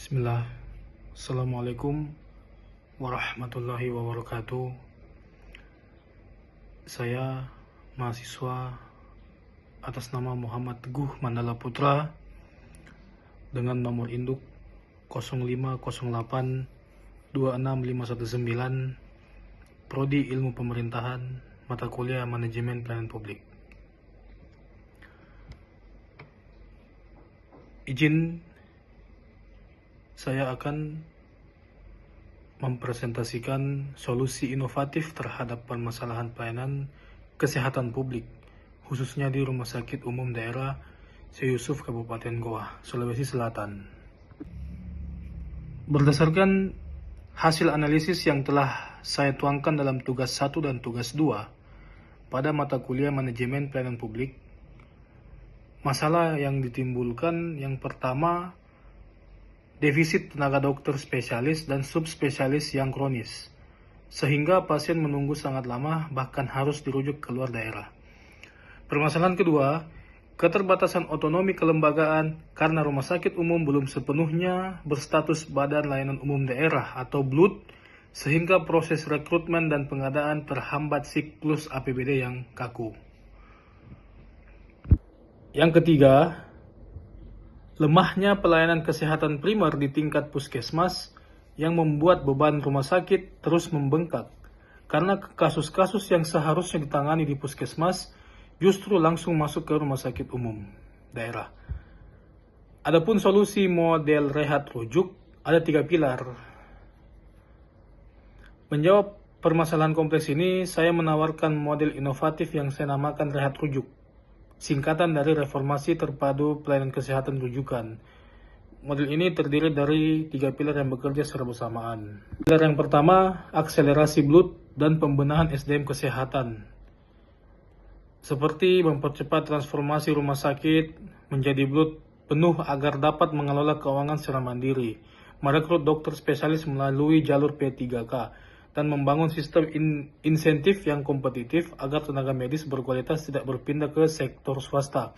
Bismillah. Assalamualaikum warahmatullahi wabarakatuh. Saya mahasiswa atas nama Muhammad Teguh Mandala Putra dengan nomor induk 0508265519, Prodi Ilmu Pemerintahan, mata kuliah Manajemen Pelayanan Publik. Izin saya akan mempresentasikan solusi inovatif terhadap permasalahan pelayanan kesehatan publik, khususnya di Rumah Sakit Umum Daerah Syekh Yusuf Kabupaten Goa, Sulawesi Selatan. Berdasarkan hasil analisis yang telah saya tuangkan dalam tugas 1 dan tugas 2 pada mata kuliah Manajemen Pelayanan Publik, masalah yang ditimbulkan yang pertama, defisit tenaga dokter spesialis dan subspesialis yang kronis, sehingga pasien menunggu sangat lama bahkan harus dirujuk keluar daerah. Permasalahan kedua, keterbatasan otonomi kelembagaan karena rumah sakit umum belum sepenuhnya berstatus Badan Layanan Umum Daerah atau BLUD, sehingga proses rekrutmen dan pengadaan terhambat siklus APBD yang kaku. Yang ketiga, lemahnya pelayanan kesehatan primer di tingkat puskesmas yang membuat beban rumah sakit terus membengkak, karena kasus-kasus yang seharusnya ditangani di puskesmas justru langsung masuk ke rumah sakit umum daerah. Adapun solusi model rehat rujuk ada 3 pilar. Menjawab permasalahan kompleks ini, saya menawarkan model inovatif yang saya namakan rehat rujuk, singkatan dari Reformasi Terpadu Pelayanan Kesehatan Rujukan. Model ini terdiri dari 3 pilar yang bekerja secara bersamaan. Pilar yang pertama, akselerasi BLUD dan pembenahan SDM kesehatan, seperti mempercepat transformasi rumah sakit menjadi BLUD penuh agar dapat mengelola keuangan secara mandiri, merekrut dokter spesialis melalui jalur P3K, dan membangun sistem insentif yang kompetitif agar tenaga medis berkualitas tidak berpindah ke sektor swasta.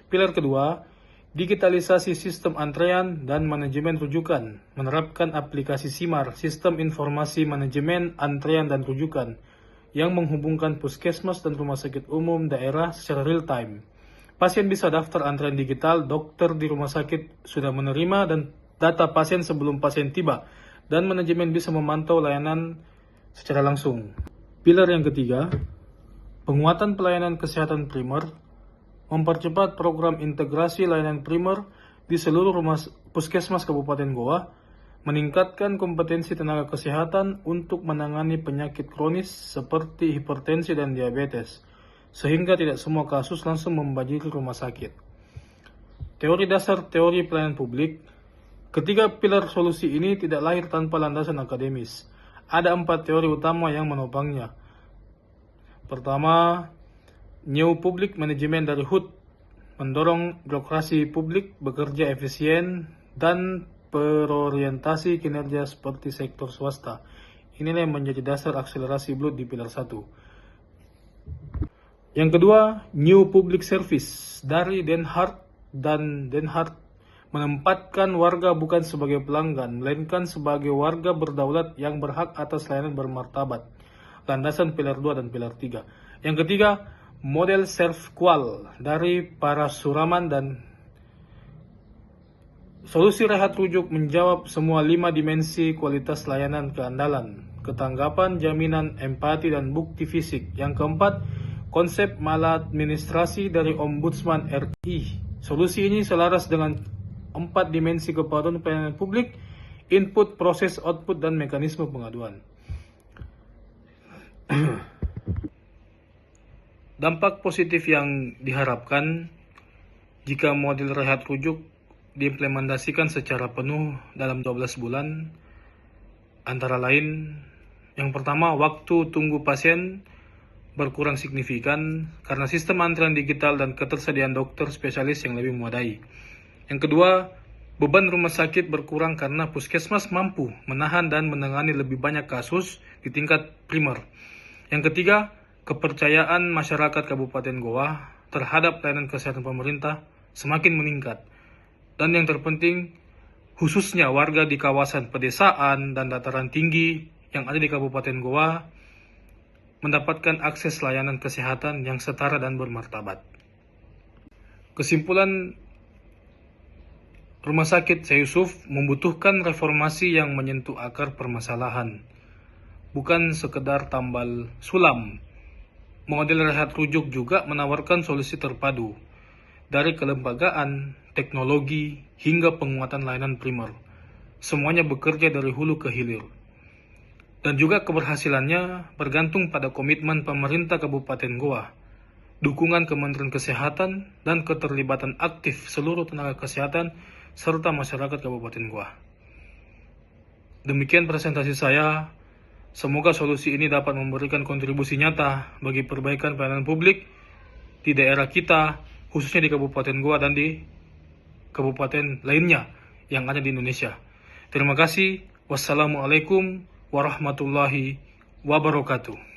Pilar kedua, digitalisasi sistem antrean dan manajemen rujukan, menerapkan aplikasi SIMAR, Sistem Informasi Manajemen Antrean dan Rujukan, yang menghubungkan puskesmas dan rumah sakit umum daerah secara real time. Pasien bisa daftar antrean digital, dokter di rumah sakit sudah menerima dan data pasien sebelum pasien tiba, dan manajemen bisa memantau layanan secara langsung. Pilar yang ketiga, penguatan pelayanan kesehatan primer, mempercepat program integrasi layanan primer di seluruh rumah puskesmas Kabupaten Goa, meningkatkan kompetensi tenaga kesehatan untuk menangani penyakit kronis seperti hipertensi dan diabetes, sehingga tidak semua kasus langsung membanjiri rumah sakit. Teori dasar teori pelayanan publik. Ketiga pilar solusi ini tidak lahir tanpa landasan akademis. Ada 4 teori utama yang menopangnya. Pertama, New Public Management dari HUT, mendorong birokrasi publik bekerja efisien dan berorientasi kinerja seperti sektor swasta. Inilah yang menjadi dasar akselerasi BLUD di pilar 1. Yang kedua, New Public Service dari Den Haag dan Den Haag, menempatkan warga bukan sebagai pelanggan, melainkan sebagai warga berdaulat yang berhak atas layanan bermartabat. Landasan pilar 2 dan pilar 3. Yang ketiga, model Servqual dari Parasuraman dan solusi rehat rujuk menjawab semua 5 dimensi kualitas layanan keandalan, ketanggapan, jaminan, empati, dan bukti fisik. Yang keempat, konsep maladministrasi dari Ombudsman RI. Solusi ini selaras dengan 4 dimensi kepatuhan pelayanan publik, input, proses, output, dan mekanisme pengaduan. Dampak positif yang diharapkan jika model rehat rujuk diimplementasikan secara penuh dalam 12 bulan, antara lain, yang pertama, waktu tunggu pasien berkurang signifikan karena sistem antrean digital dan ketersediaan dokter spesialis yang lebih memadai. Yang kedua, beban rumah sakit berkurang karena puskesmas mampu menahan dan menangani lebih banyak kasus di tingkat primer. Yang ketiga, kepercayaan masyarakat Kabupaten Goa terhadap pelayanan kesehatan pemerintah semakin meningkat. Dan yang terpenting, khususnya warga di kawasan pedesaan dan dataran tinggi yang ada di Kabupaten Goa, mendapatkan akses layanan kesehatan yang setara dan bermartabat. Kesimpulan, Rumah Sakit Syekh Yusuf membutuhkan reformasi yang menyentuh akar permasalahan, bukan sekedar tambal sulam. Model rehat rujuk juga menawarkan solusi terpadu, dari kelembagaan, teknologi, hingga penguatan layanan primer. Semuanya bekerja dari hulu ke hilir. Dan juga keberhasilannya bergantung pada komitmen pemerintah Kabupaten Goa, dukungan Kementerian Kesehatan, dan keterlibatan aktif seluruh tenaga kesehatan serta masyarakat Kabupaten Goa. Demikian presentasi saya. Semoga solusi ini dapat memberikan kontribusi nyata bagi perbaikan pelayanan publik di daerah kita, khususnya di Kabupaten Goa dan di kabupaten lainnya yang ada di Indonesia. Terima kasih. Wassalamualaikum warahmatullahi wabarakatuh.